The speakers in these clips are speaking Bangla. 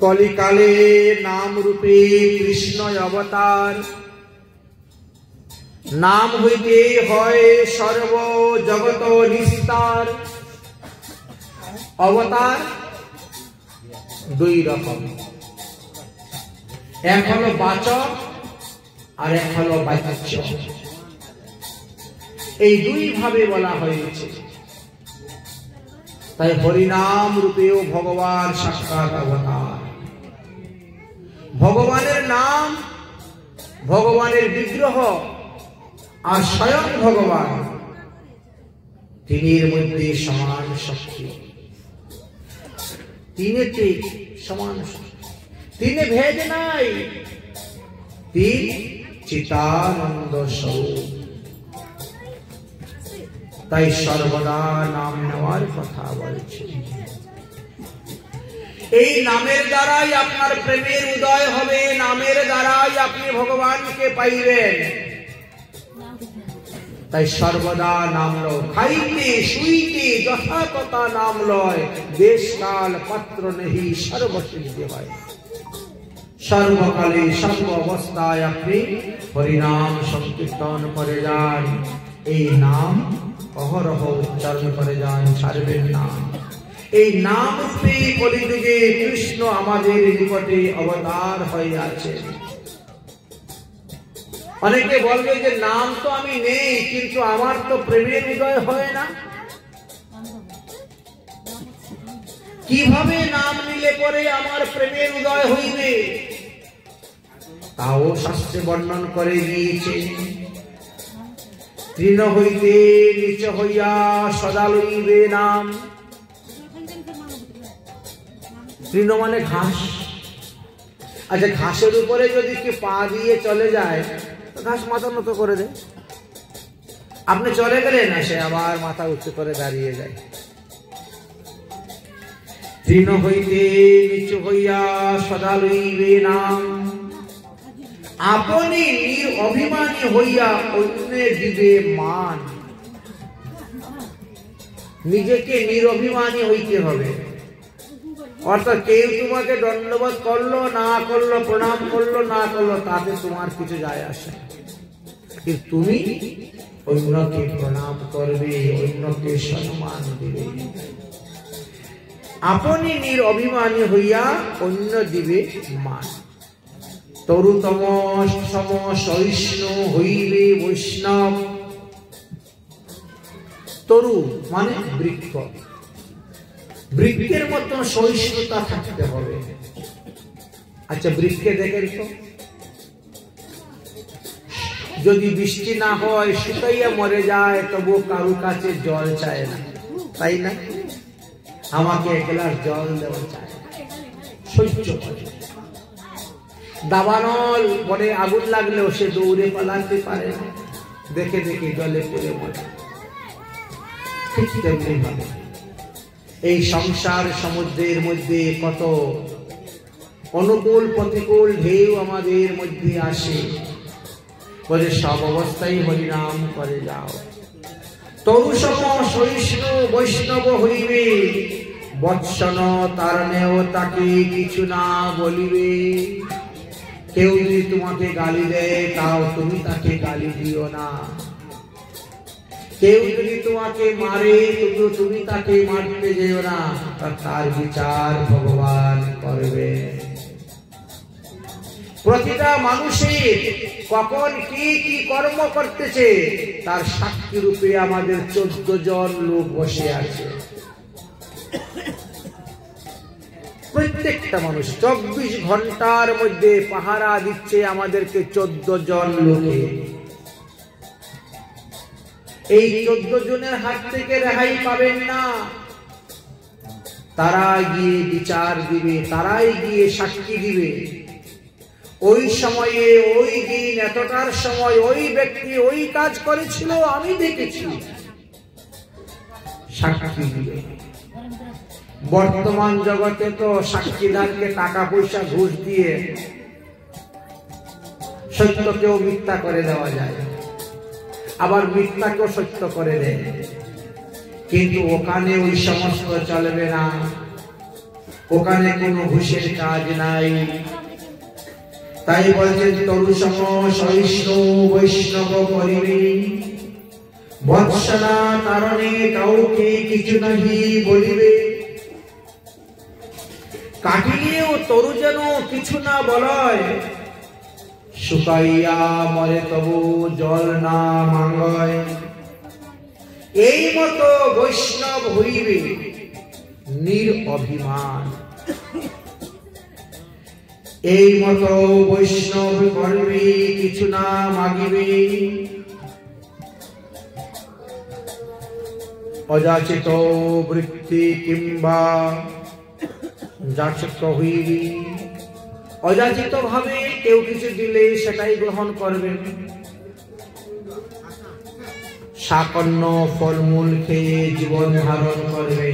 কলিকালে নাম রূপে কৃষ্ণ অবতার, নাম হইতে হয় সর্ব জগত নিস্তার। অবতার দুই রকম, এক হলো বাচক আর এক হলো বাচ্য। এই দুই ভাবে বলা হয়েছে। তাই হরিনাম রূপেও ভগবান সাক্ষাৎ অবতার। ভগবানের নাম, ভগবানের বিগ্রহ আর স্বয়ং ভগবান, তিনের মধ্যে সমান শক্তি, তিনেতে সমান শক্তি, তিনে ভেদ নাই, তিন চিতানন্দ স্বরূপ। তাই সর্বদা নাম নেওয়ার কথা বলছে। এই নামের দ্বারাই আপনার প্রেমের উদয় হবে, নামের দ্বারাই আপনি ভগবানকে পাইবেন। তাই সর্বদা নাম লো, খাইতে শুইতে যথা তথা নাম লয়, দেশ কাল পাত্র নেহি সর্বসিদ্ধি হয়। সর্বকালে সর্ব অবস্থায় আপনি হরিনাম সংকীর্তন করে যান, এই নাম অহরহ উচ্চারণ করে যান, ছাড়বেন না। এই নাম রূপে কলিযুগে কৃষ্ণ আমাদের নিকটে অবতার হয়ে আছে। অনেকে বলবে যে নাম তো আমি নেই, কিন্তু আমার তো প্রেমের উদয় হয় না। কিভাবে নাম নিলে পরে আমার প্রেমের উদয় হইবে, তাও শাস্ত্রে বর্ণন করে দিয়েছে। তৃণ হইতে নিচ হইয়া সদা লইবে নাম। তৃণ মানে ঘাস। আচ্ছা, ঘাসের উপরে যদি কি পা দিয়ে চলে যায়, ঘাস মাথা মতো করে দেয়। আপনি চলে গেলেন, না সে আবার মাথা উঁচু করে দাঁড়িয়ে যায়। তৃণ হইতে নিচু হইয়া সদা লইবে নাম, আপনি নিরভিমানী হইয়া অন্যে দিবে মান। নিজেকে নিরভিমানী হইতে হবে। অর্থাৎ কেউ তোমাকে দণ্ডবোধ করলো না করলো, প্রণাম করলো না করলো, তাতে তোমার কিছু যায় আসে না। কিন্তু তুমি অন্যকে প্রণাম করবে, অন্যকে সম্মান দিবে। আপনি নিরভিমানী হইয়া অন্য দিবে মান। তরুতম সম সহিষ্ণু হইবে বৈষ্ণব। তরু মানে বৃক্ষ, বৃক্ষের মতো সহিষ্ণুতা থাকতে হবে। আচ্ছা, বৃক্ষে দেখেন তো, যদি বৃষ্টি না হয় শুকাইয়া মরে যায়, তবু কারু কাছে জল চায় না, তাই না? আমাকে এক গ্লাস জল দেওয়া চায়, সহ্য করে। দাবানল বনে আগুন লাগলেও সে দৌড়ে পালাতে পারে না, দেখে দেখে জলে পড়ে মরে। ঠিক তেমনি ভাবে এই সংসার সমুদ্রের মধ্যে কত অনুকূল প্রতিকূল ঢেউ আমাদের মধ্যে আসে। বলে সব অবস্থায় হরিনাম করে যাও। তরুসম সহিষ্ণু বৈষ্ণব হইবে, বৎসন তারণেও তাকে কিছু না বলিবে। কেউ যদি তোমাকে গালি দেয়, তাও তুমি তাকে গালি দিও না। কেউ যদি তোমাকে মারে, তুমি তাকে মারতে যেও না, তার বিচার ভগবান করবে। প্রতিটা মানুষের কখন কি কি কর্ম করতেছে, তার সাক্ষী রূপে আমাদের 14 জন লোক বসে আছে। প্রত্যেকটা মানুষ 24 ঘন্টার মধ্যে পাহারা দিচ্ছে আমাদেরকে 14 জন লোকে। এই 14 জনের হাত থেকে রেহাই পাবেন না। তারা গিয়ে বিচার দিবে, তারাই গিয়ে সাক্ষী দিবে। ওই সময়ে, ওই দিন, এতটার সময় ওই ব্যক্তি ওই কাজ করেছিল, আমি দেখেছি, সাক্ষী দিবে। বর্তমান জগতে তো সাক্ষীদারকে টাকা পয়সা ঘুষ দিয়ে সত্যকেও মিথ্যা করে দেওয়া যায়, আবার মিথ্যাকেও সত্য করে দেয়। কিন্তু ওখানে ওই সমস্ত চলবে না। ওখানে কোনো ঘুষের কাজ নাই। তাই বলছেন তরুসম সহিষ্ণু বৈষ্ণব করিবে, বৎসনা কারণে কাউকে কিছু নাহি বলিবে। কাটিলেও তরু যেন কিছু না বলয়, শুকাইয়া মরে তবু জল না মাঙ্গয়। এই মতো বৈষ্ণব হইবে নিরভিমান, এই মতো বৈষ্ণব করবে কিছু না মাগিবে। অযাচিত বৃত্তি কিংবা যাচিত হইবে, অযাচিত ভাবে কেউ কিছু দিলে সেটাই গ্রহণ করবেন। সাকন্য ফলমূল খেয়ে জীবন ধারণ করবে।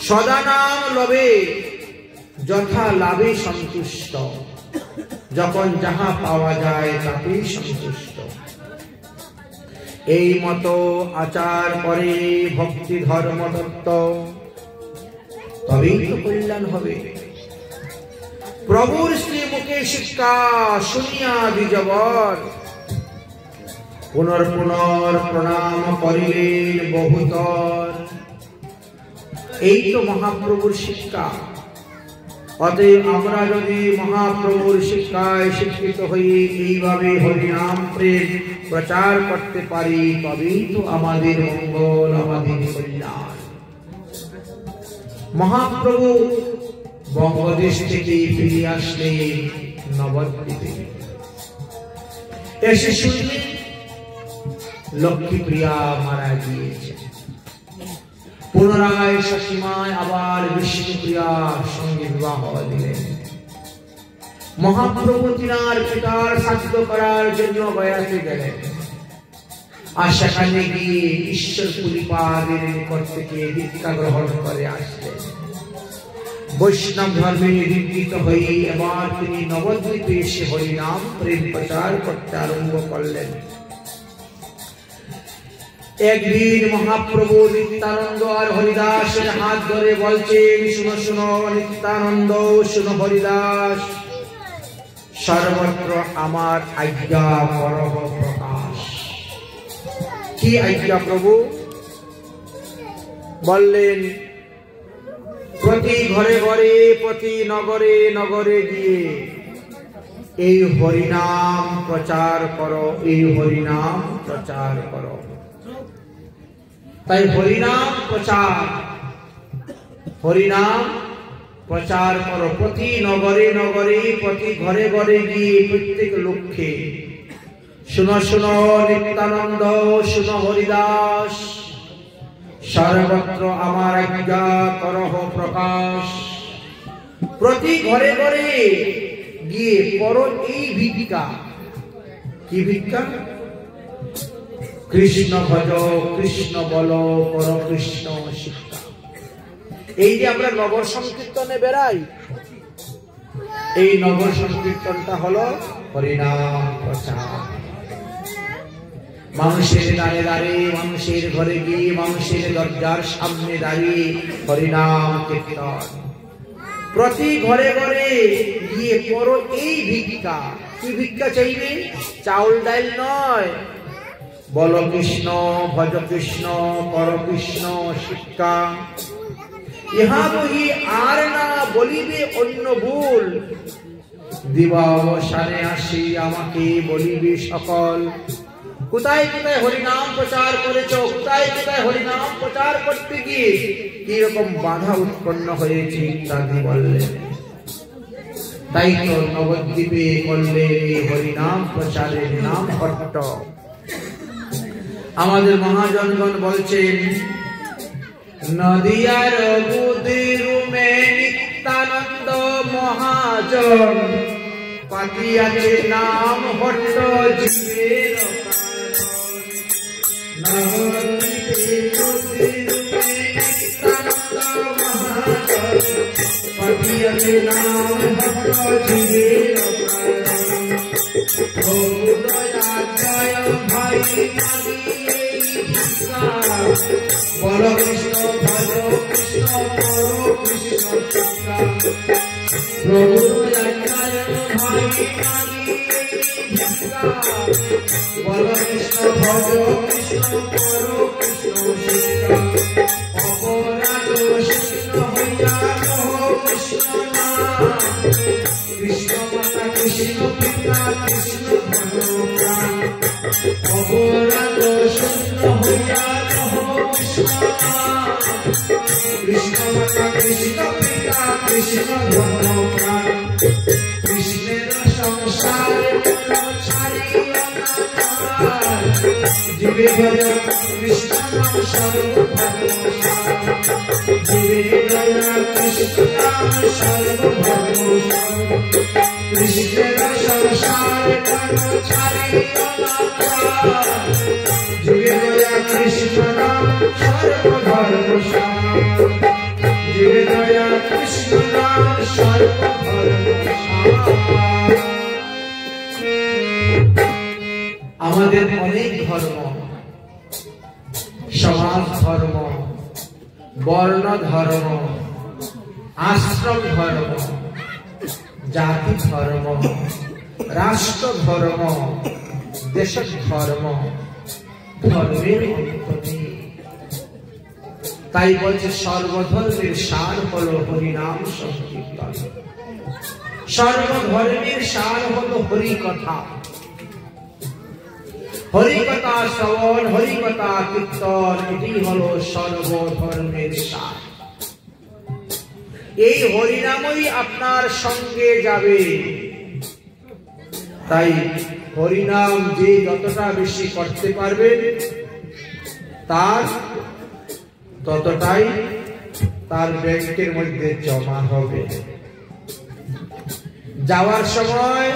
সদা নাম লবে যথা লাভে সন্তুষ্ট, যখন যাহা পাওয়া যায় তাতেই সন্তুষ্ট। এই মতো আচার করে ভক্তি ধর্ম তত্ত্ব, তবেই তো কল্যাণ হবে। প্রভুর শ্রী মুখে শিক্ষা শুনিয়া বিজবর, পুনর পুনর প্রণাম করিলেন বহুতর। এই তো মহাপ্রভুর শিক্ষা। অতএব আমরা যদি মহাপ্রভুর শিক্ষায় শিক্ষিত হয়ে এইভাবে হরিনাম প্রেম প্রচার করতে পারি, তবেই তো আমাদের মঙ্গল, আমাদের কল্যাণ। মহাপ্রভু বঙ্গদেশ থেকে ফিরে আসলে নবদ্বীপে এসে শুনলেন লক্ষ্মীপ্রিয়া মারা গিয়েছে। পুনরায় সীমায় আবার বিষ্ণুপ্রিয়ার সঙ্গে বিবাহ দিলেন। মহাপ্রভু তিনার পিতার শ্রাদ্ধ করার জন্য গয়াতে গেলেন, আর সেখানে গিয়ে ঈশ্বর পুরীপাদের নিকট থেকে দীক্ষা গ্রহণ করে আসলেন। বৈষ্ণব ধর্মে দীক্ষিত হয়ে এবার তিনি নবদ্বীপে এসে হরিনাম প্রেম প্রচার করতে আরম্ভ করলেন। একদিন মহাপ্রভু নিত্যানন্দ আর হরিদাসের হাত ধরে বলছেন, শুনো শুনো নিত্যানন্দ, শুনো হরিদাস, সর্বত্র আমার আজ্ঞা করহ প্রকাশ। কি আজ্ঞা প্রভু? বললেন, প্রতি ঘরে ঘরে প্রতি নগরে নগরে গিয়ে এই হরিনাম প্রচার করো, এই হরিনাম প্রচার করো। তাই হরিনাম প্রচার, হরিনাম প্রচার করো। প্রতি নগরে নগরে প্রতি ঘরে ঘরে গিয়ে প্রত্যেক লোককে শুনো শুনো নিত্যানন্দ, শুনো হরিদাস, সর্বত্র আমার আজ্ঞা করহ প্রকাশ। প্রতি ঘরে ঘরে গিয়ে করো এই ভিক্ষা। কি ভিক্ষা? কৃষ্ণ ভজ, কৃষ্ণ বল, কর কৃষ্ণ শিক্ষা। এই যে আমরা নগর সংকীর্তনে বেড়াই, এই নগর সংকীর্তনটা হলো হরিনাম প্রচার। মানুষের দ্বারে দ্বারে, মানুষের ঘরে গিয়ে, মানুষের দরজার সামনে দাঁড়িয়ে হরিনাম কীর্তন। প্রতি ঘরে ঘরে গিয়ে করো এই ভিক্ষা। কি ভিক্ষা চাইবে? চাউল ডাল নয়, বল কৃষ্ণ, ভজ কৃষ্ণ, কর কৃষ্ণ শিক্ষা। ইহা বহি আর না বলিবে অন্য ভুল, দিবা অবসানে আসি আমাকে বলিবে সকল। কোথায় কোথায় হরিনাম প্রচার করেছ, কোথায় কোথায় হরিনাম প্রচার করতে গিয়ে কি রকম বাধা উৎপন্ন হয়েছে ইত্যাদি বললেন। তাই তো নবদ্বীপে করলে হরিনাম প্রচারের নাম হট্ট। আমাদের মহাজনগণ বলছেন, নদিয়ার বুদিরুমে নিত্যানন্দ মহাজন, পাতিয়াছে নাম হট্ট জীবের কারণ। নবদ্বীপে বুদিরুমে নিত্যানন্দ মহাজন, পাতিয়াছে নাম হট্ট জীবের কারণ। ও দয়া জয় ভাই বল কৃষ্ণ, ভজ কৃষ্ণ, কর কৃষ্ণ চিন্তা প্রভু জানায় ভাই বল কৃষ্ণ ভজ কৃষ্ণ করো কৃষ্ণ চিন্তা অপরাধ কৃষ্ণ হইয়া কৃষ্ণ কৃষ্ণ মাতা কৃষ্ণ পিতা কৃষ্ণ ভগবান অপরাধ কৃষ্ণ হইয়া কৃষ্ণ কৃষ্ণ মাতা কৃষ্ণ পিতা কৃষ্ণ ভগবান কৃষ্ণের সংসারে ছাড়িয়া জীবে দয়া কৃষ্ণ নাম সর্বভৌম জীবে দয়া কৃষ্ণ নাম সর্বভৌম কৃষ্ণের সংসারে ছাড়িয়া জীবে দয়া কৃষ্ণ নাম সর্বধর্ম জীবে দয়া কৃষ্ণ নাম সর্বধর্ম। আমাদের অনেক ধর্ম, সমাজ ধর্ম, বর্ণ ধর্ম, আশ্রম ধর্ম, জাতি ধর্ম, রাষ্ট্র ধর্ম, দেশ ধর্ম, ধর্মের অন্ত নেই। তাই বলছে সর্বধর্মের সার হলো হরিনাম সংকীর্তন, সর্বধর্মের সার হলো হরি কথা, হরিকথা শ্রবণ, হরিকথা কীর্তন, এটি হলো সর্বধর্মের সার। এই হরিনামই আপনার সঙ্গে যাবে। তাই হরিনাম যে যতটা বেশি করতে পারবেন তার ততটাই তার ব্যাংকের মধ্যে জমা হবে। যাওয়ার সময়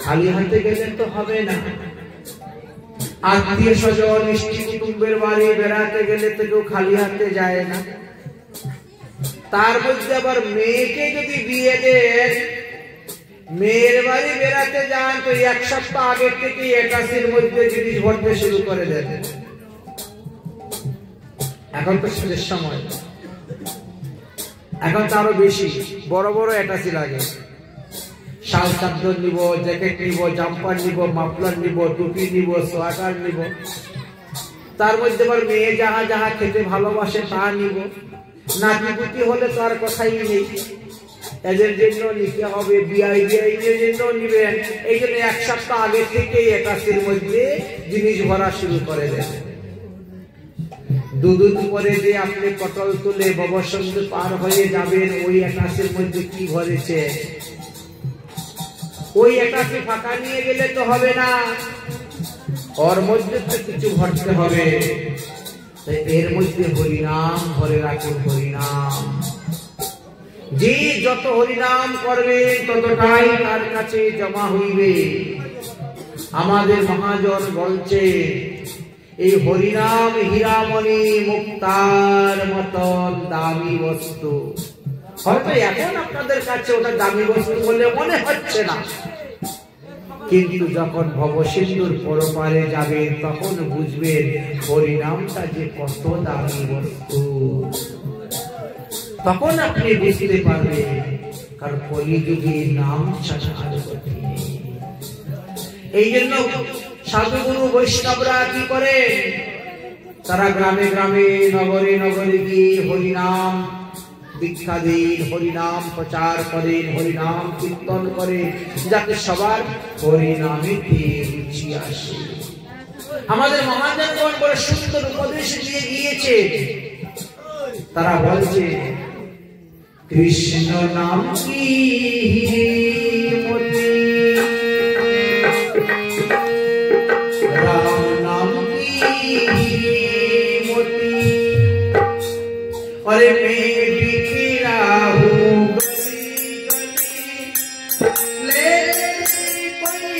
খালি হাতে গেলে তো হবে না। আত্মীয় স্বজন মিষ্টি কুটুম্বের বাড়ি বেড়াতে গেলে তো কেউ খালি হাতে যায় না। তার মধ্যে আবার মেয়েকে যদি বিয়ে দেন, মেয়ের বাড়ি বেড়াতে যান তো এক সপ্তাহ আগে থেকে একাশির মধ্যে জিনিস ভরতে শুরু করে দেন। এখন তো শেষের সময়, এখন তো আরো বেশি বড় বড় এটাসি লাগে। শাল চাদর নিব, জ্যাকেট নিব, জাম্পার নিব, মাফলার নিব, টুপি নিব, সোয়াটার নিব। তার মধ্যে আবার মেয়ে যাহা যাহা খেতে ভালোবাসে তা নিব। নাতিপুতি হলে তো আর কথাই নেই, এদের জন্য নিতে হবে, বিআই জন্য নিবেন। এই জন্য এক সপ্তাহ আগে থেকে একাশির মধ্যে জিনিস ভরা শুরু করে দেন। দুদিন পরে যে আপনি পটল তুলে ভবসন্ধ পার হয়ে যাবেন, ওই একাশির মধ্যে কি ভরেছে? ওই একাশি ফাঁকা নিয়ে গেলে তো হবে না, ওর মধ্যে তো কিছু ভরতে হবে। এর মধ্যে হরিনাম ভরে রাখুন, হরিনাম। যে যত হরিনাম করবে ততটাই তার কাছে জমা হইবে। আমাদের মহাজন বলছে এই হরিনাম হীরামণি মুক্তার মতন দামি বস্তু। হয়তো এখন আপনাদের কাছে ওটা দামি বস্তু বলে মনে হচ্ছে না, কিন্তু যখন ভবসিন্ধুর পরপারে যাবেন তখন বুঝবেন হরিনামটা যে কত দামি বস্তু। তখন আপনি বুঝতে পারবেন, কারণ কলিযুগে নাম ছাড়া আর গতি নেই। এই জন্য সাধুগুরু বৈষ্ণবরা কি করে? তারা গ্রামে গ্রামে, নগরে নগরে গিয়ে হরিনাম দীক্ষা দেন, হরিনাম প্রচার করেন, হরিনাম কীর্তন করেন, যাতে সবার হরিনামে রুচি আসে। আমাদের মহাজনগণ বড় সুন্দর উপদেশ দিয়ে গিয়েছে। তারা বলছে কৃষ্ণ নাম কি মতি, রাম নাম কি মতি, अरे मैं बिखरा हूँ गली गली, ले कोई